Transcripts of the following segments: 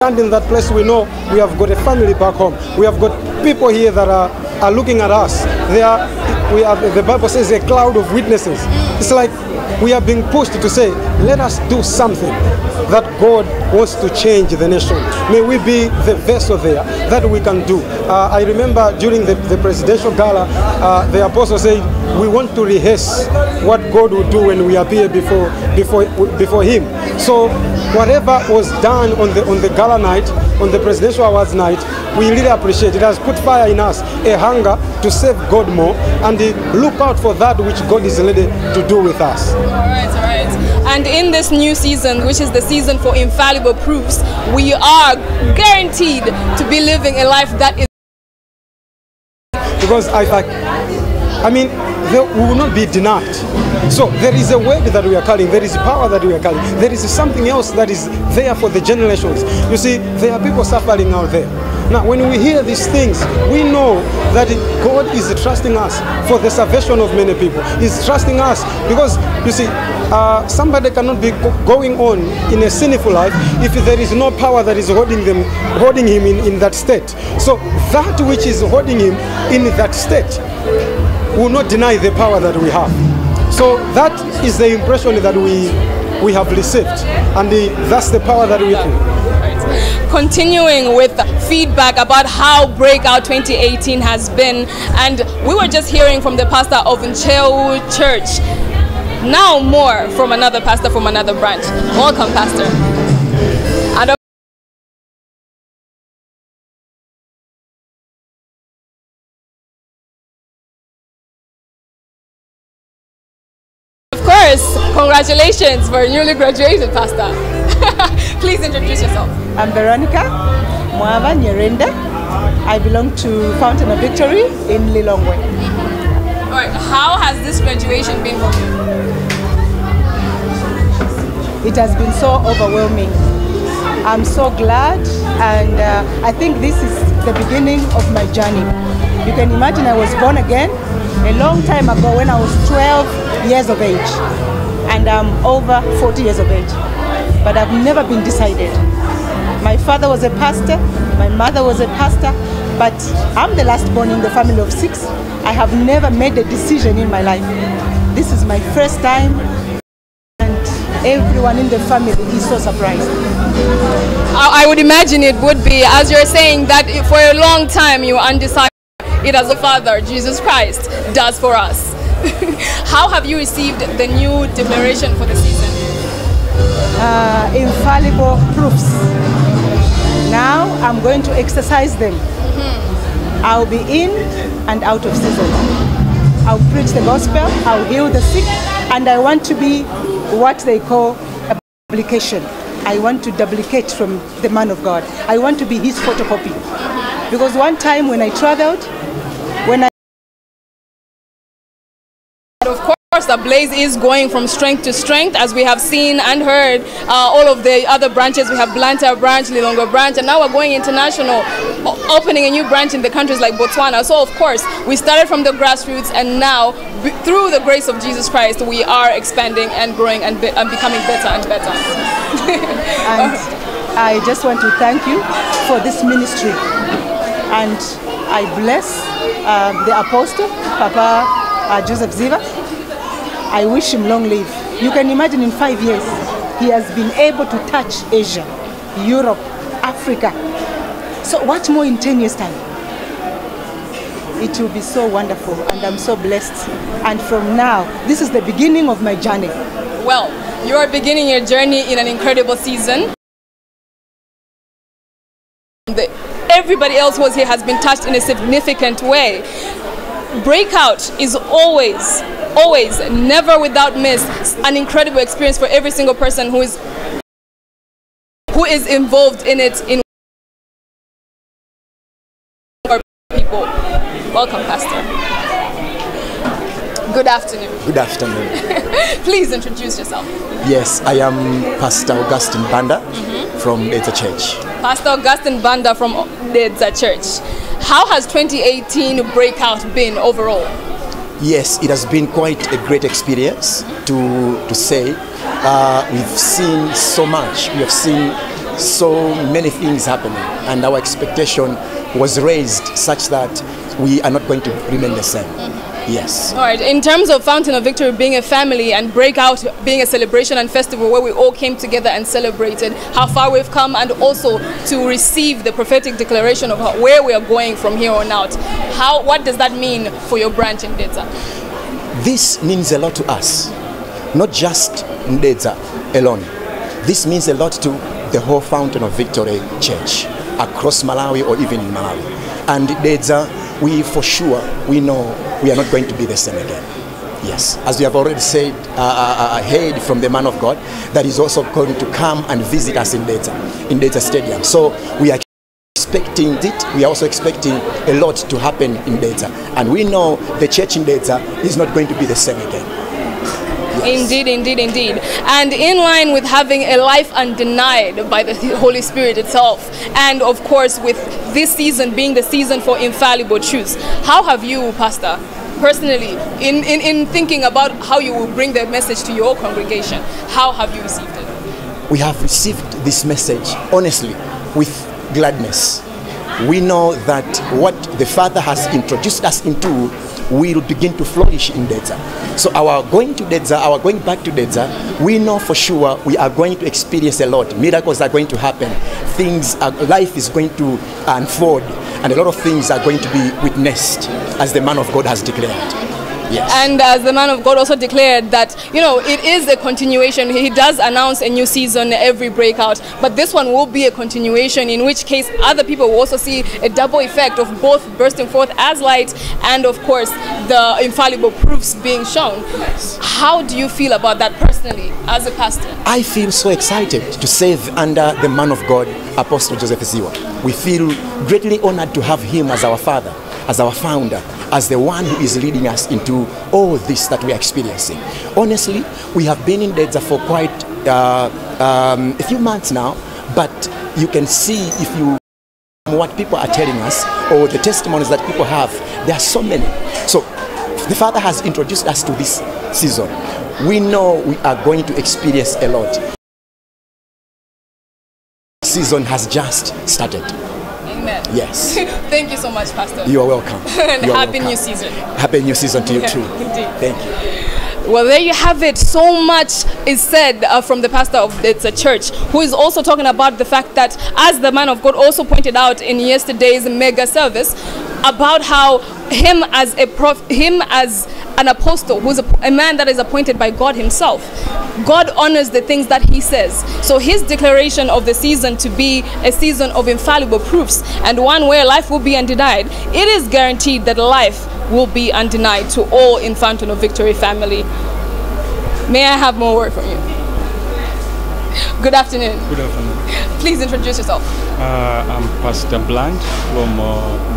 stand in that place, we know we have got a family back home. We have got people here that are looking at us. The Bible says a cloud of witnesses. It's like we are being pushed to say, let us do something that God wants to change the nation. May we be the vessel there that we can do. I remember during the presidential gala, the apostle said, we want to rehearse what God will do when we appear before Him. So whatever was done on the gala night, on the presidential awards night, we really appreciate. It has put fire in us, a hunger to serve God more and look out for that which God is ready to do with us. All right. And in this new season, which is the season for infallible proofs, we are guaranteed to be living a life that is... Because we will not be denied. So there is a word that we are carrying, there is power that we are carrying, there is something else that is there for the generations. You see, there are people suffering out there. Now, when we hear these things, we know that God is trusting us for the salvation of many people. He's trusting us because, you see, somebody cannot be going on in a sinful life if there is no power that is holding him in that state. So that which is holding him in that state will not deny the power that we have. So that is the impression that we have received, and that's the power that we have. Continuing with feedback about how Breakout 2018 has been, and we were just hearing from the pastor of Ncheu Church. Now more from another pastor from another branch. Welcome, Pastor. And of course, congratulations for newly graduated, Pastor. Please introduce yourself. I'm Veronica Mwava Nyerenda. I belong to Fountain of Victory in Lilongwe. All right, how has this graduation been for you? It has been so overwhelming. I'm so glad, and I think this is the beginning of my journey. You can imagine I was born again a long time ago when I was 12 years of age, and I'm over 40 years of age. But I've never been decided. My father was a pastor, my mother was a pastor, but I'm the last born in the family of 6. I have never made a decision in my life. This is my first time, and everyone in the family is so surprised. I would imagine it would be, as you're saying that for a long time you were undecided. It as the Father, Jesus Christ, does for us. How have you received the new declaration for the season? Infallible proofs. Now I'm going to exercise them. I'll be in and out of season. I'll preach the gospel, I'll heal the sick, and I want to be what they call a publication. I want to duplicate from the man of God. I want to be his photocopy. Because one time when I traveled, of course, the Blaze is going from strength to strength, as we have seen and heard all of the other branches. We have Blantyre branch, Lilongwe branch, and now we're going international, opening a new branch in the countries like Botswana. So, of course, we started from the grassroots, and now, through the grace of Jesus Christ, we are expanding and growing and becoming better and better. And I just want to thank you for this ministry. And I bless the apostle, Papa Joseph Ziva. I wish him long life. You can imagine in 5 years, he has been able to touch Asia, Europe, Africa. So what more in 10 years' time? It will be so wonderful, and I'm so blessed. And from now, this is the beginning of my journey. Well, you are beginning your journey in an incredible season. Everybody else who was here has been touched in a significant way. Breakout is always, never without miss, an incredible experience for every single person who is involved in it. In our people. Welcome, Pastor. Good afternoon. Good afternoon. Please introduce yourself. Yes, I am Pastor Augustine Banda from Dedza Church. Pastor Augustine Banda from Dedza Church. How has 2018 Breakout been overall? Yes, it has been quite a great experience to say. We've seen so much. We have seen so many things happening, and our expectation was raised such that we are not going to remain the same. Yes. All right. In terms of Fountain of Victory being a family and Breakout being a celebration and festival where we all came together and celebrated how far we've come, and also to receive the prophetic declaration of where we are going from here on out, what does that mean for your branch in Ndedza? This means a lot to us, not just Ndedza alone. This means a lot to the whole Fountain of Victory Church across Malawi, or even in Malawi. And Ndedza, we know we are not going to be the same again. Yes, as we have already said, heard from the man of God, that is also going to come and visit us in Ndedza Stadium. So we are expecting it. We are also expecting a lot to happen in Ndedza, and we know the church in Ndedza is not going to be the same again. Yes. Indeed, indeed, indeed. And in line with having a life undenied by the Holy Spirit itself, and of course with this season being the season for infallible truths, how have you, Pastor, personally, in thinking about how you will bring the message to your congregation, how have you received it? We have received this message, honestly, with gladness. We know that what the Father has introduced us into will begin to flourish in Ndedza. So our going back to Ndedza, we know for sure we are going to experience a lot. Miracles are going to happen. Life is going to unfold, and a lot of things are going to be witnessed, as the man of God has declared. Yes. And as the man of God also declared that, it is a continuation. He does announce a new season every Breakout, but this one will be a continuation, in which case other people will also see a double effect of both bursting forth as light and, of course, the infallible proofs being shown. Yes. How do you feel about that personally as a pastor? I feel so excited to serve under the man of God, Apostle Joseph Ziwa. We feel greatly honored to have him as our father, as our founder, as the one who is leading us into all this that we are experiencing. Honestly, we have been in Ndedza for quite a few months now, but you can see what people are telling us, or the testimonies that people have, there are so many. So the Father has introduced us to this season. We know we are going to experience a lot. The season has just started. Amen. Yes. Thank you so much, Pastor. You are welcome. And you are happy welcome. new season. Happy new season to you too. Indeed. Thank you. Well, there you have it. So much is said from the pastor of Ndedza Church, who is also talking about the fact that, as the man of God also pointed out in yesterday's mega service, about how him as an apostle, who's a man that is appointed by God himself, God honors the things that he says. So his declaration of the season to be a season of infallible proofs, and one where life will be undenied, it is guaranteed that life will be undenied to all in Fountain of Victory family. May I have more word from you? Good afternoon. Good afternoon. Please introduce yourself. I'm Pastor Bland from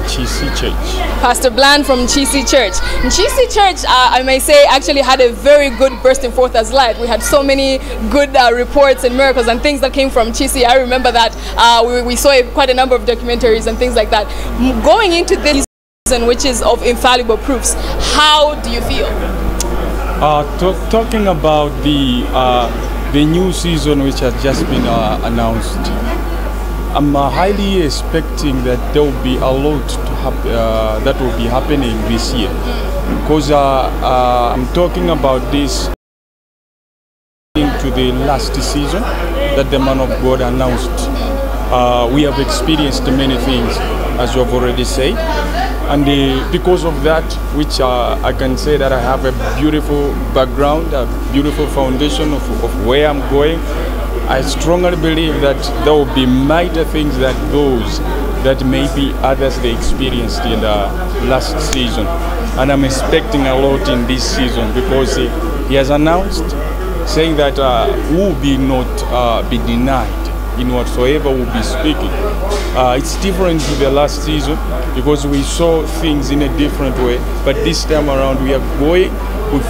Nchisi Church. Pastor Bland from Nchisi Church. Nchisi Church, I may say, actually had a very good bursting forth as light. We had so many good reports and miracles and things that came from Nchisi. I remember that we saw quite a number of documentaries and things like that. Going into this season, which is of infallible proofs, how do you feel? Talking about the new season which has just been announced, I'm highly expecting that there will be a lot that will be happening this year, because I'm talking about this to the last season that the man of God announced. We have experienced many things, as you have already said, and because of that, which I can say that I have a beautiful background, a beautiful foundation of where I'm going. I strongly believe that there will be mighty things that those that maybe others they experienced in the last season, and I'm expecting a lot in this season, because he has announced saying that we will be not be denied in whatsoever we'll be speaking. It's different to the last season, because we saw things in a different way, but this time around we are going with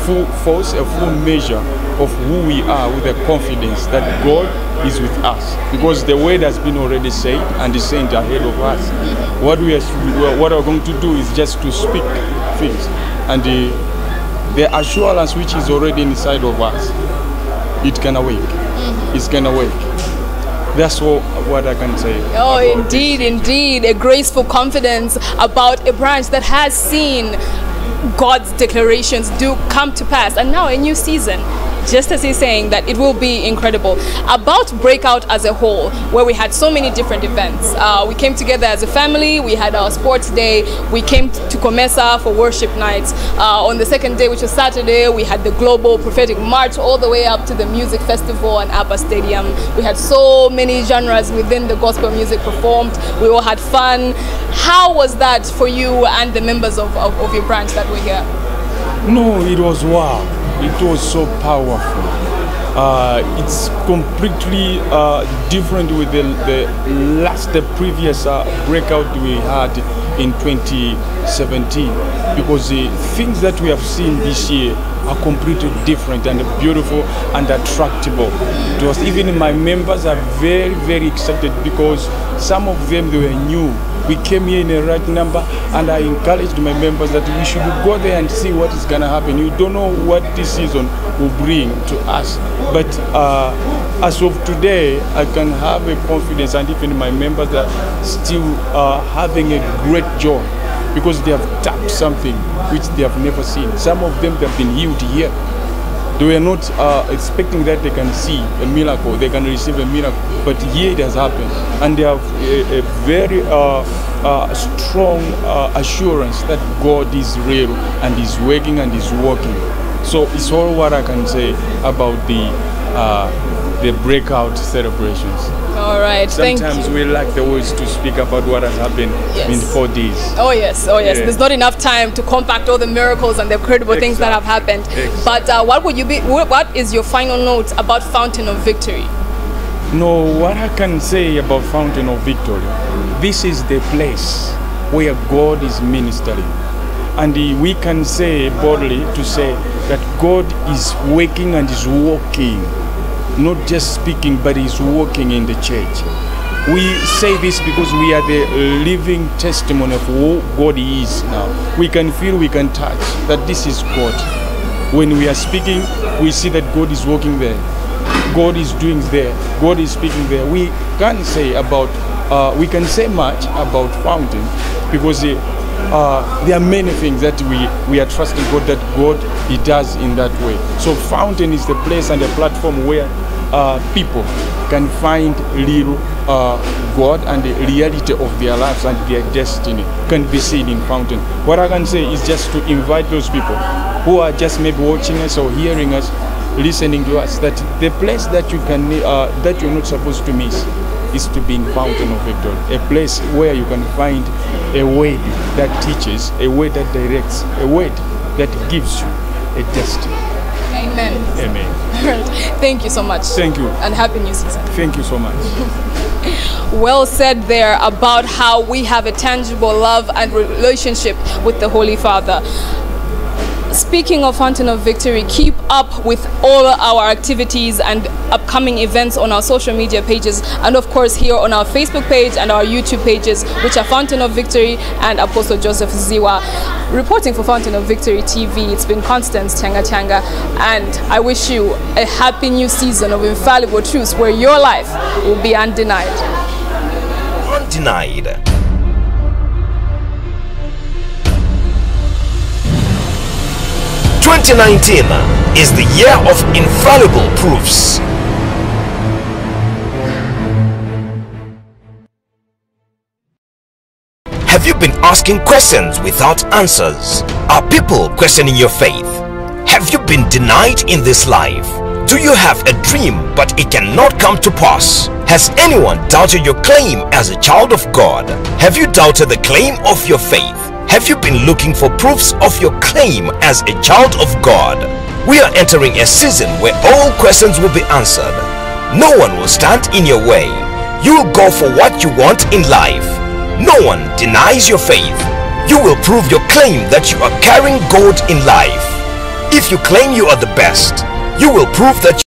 full force, a full measure of who we are, with the confidence that God is with us, because the word has been already said and is sent ahead of us. What we're going to do is just to speak things, and the assurance which is already inside of us, it can awake. It's gonna wake. That's what I can say. Oh, indeed, indeed. A graceful confidence about a branch that has seen God's declarations do come to pass. And now a new season, just as he's saying, that it will be incredible. About Breakout as a whole, where we had so many different events. We came together as a family, we had our sports day, we came to Comesa for worship nights. On the second day, which was Saturday, we had the global prophetic march all the way up to the music festival and ABBA Stadium. We had so many genres within the gospel music performed. We all had fun. How was that for you and the members of your branch that were here? No, it was wow. It was so powerful. It's completely different with the previous breakout we had in 2017, because the things that we have seen this year are completely different and beautiful and attractive. It was even my members are very, very excited, because some of them, they were new. We came here in a right number, and I encouraged my members that we should go there and see what is going to happen. You don't know what this season will bring to us. But as of today, I can have a confidence, and even my members are still having a great joy, because they have tapped something which they have never seen. Some of them, they have been healed here. They were not expecting that they can see a miracle, they can receive a miracle, but here it has happened. And they have a very strong assurance that God is real and is working and is working. So it's all what I can say about the breakout celebrations. All right, thank you. Sometimes we lack the words to speak about what has happened in 4 days. Oh yes, oh yes. Yeah. There's not enough time to compact all the miracles and the incredible things that have happened. But what is your final note about Fountain of Victory? No, what I can say about Fountain of Victory, this is the place where God is ministering. And we can say boldly to say that God is working and is walking. Not just speaking, but he's working in the church. We say this because we are the living testimony of who God is now. We can feel, we can touch that this is God. When we are speaking, we see that God is working there. God is doing there. God is speaking there. We can say we can say much about Fountain, because there are many things that we are trusting God that God, he does in that way. So Fountain is the place and the platform where people can find real God and the reality of their lives and their destiny can be seen in Fountain. What I can say is just to invite those people who are just maybe watching us or hearing us, listening to us, that the place that you can that you're not supposed to miss is to be in Fountain of Victory, a place where you can find a way that teaches, a way that directs, a way that gives you a destiny. Amen. Amen. All right. Thank you so much. Thank you. And happy new season. Thank you so much. Well said there about how we have a tangible love and relationship with the Holy Father. Speaking of Fountain of Victory, keep up with all our activities and upcoming events on our social media pages, and of course here on our Facebook page and our YouTube pages, which are Fountain of Victory and Apostle Joseph Ziwa. Reporting for Fountain of Victory TV, it's been Constance Changa Changa, and I wish you a happy new season of infallible truths where your life will be undenied. Undenied. "2019 is the year of infallible proofs." Have you been asking questions without answers? Are people questioning your faith? Have you been denied in this life? Do you have a dream but it cannot come to pass? Has anyone doubted your claim as a child of God? Have you doubted the claim of your faith? Have you been looking for proofs of your claim as a child of God? We are entering a season where all questions will be answered. No one will stand in your way. You will go for what you want in life. No one denies your faith. You will prove your claim that you are carrying gold in life. If you claim you are the best, you will prove that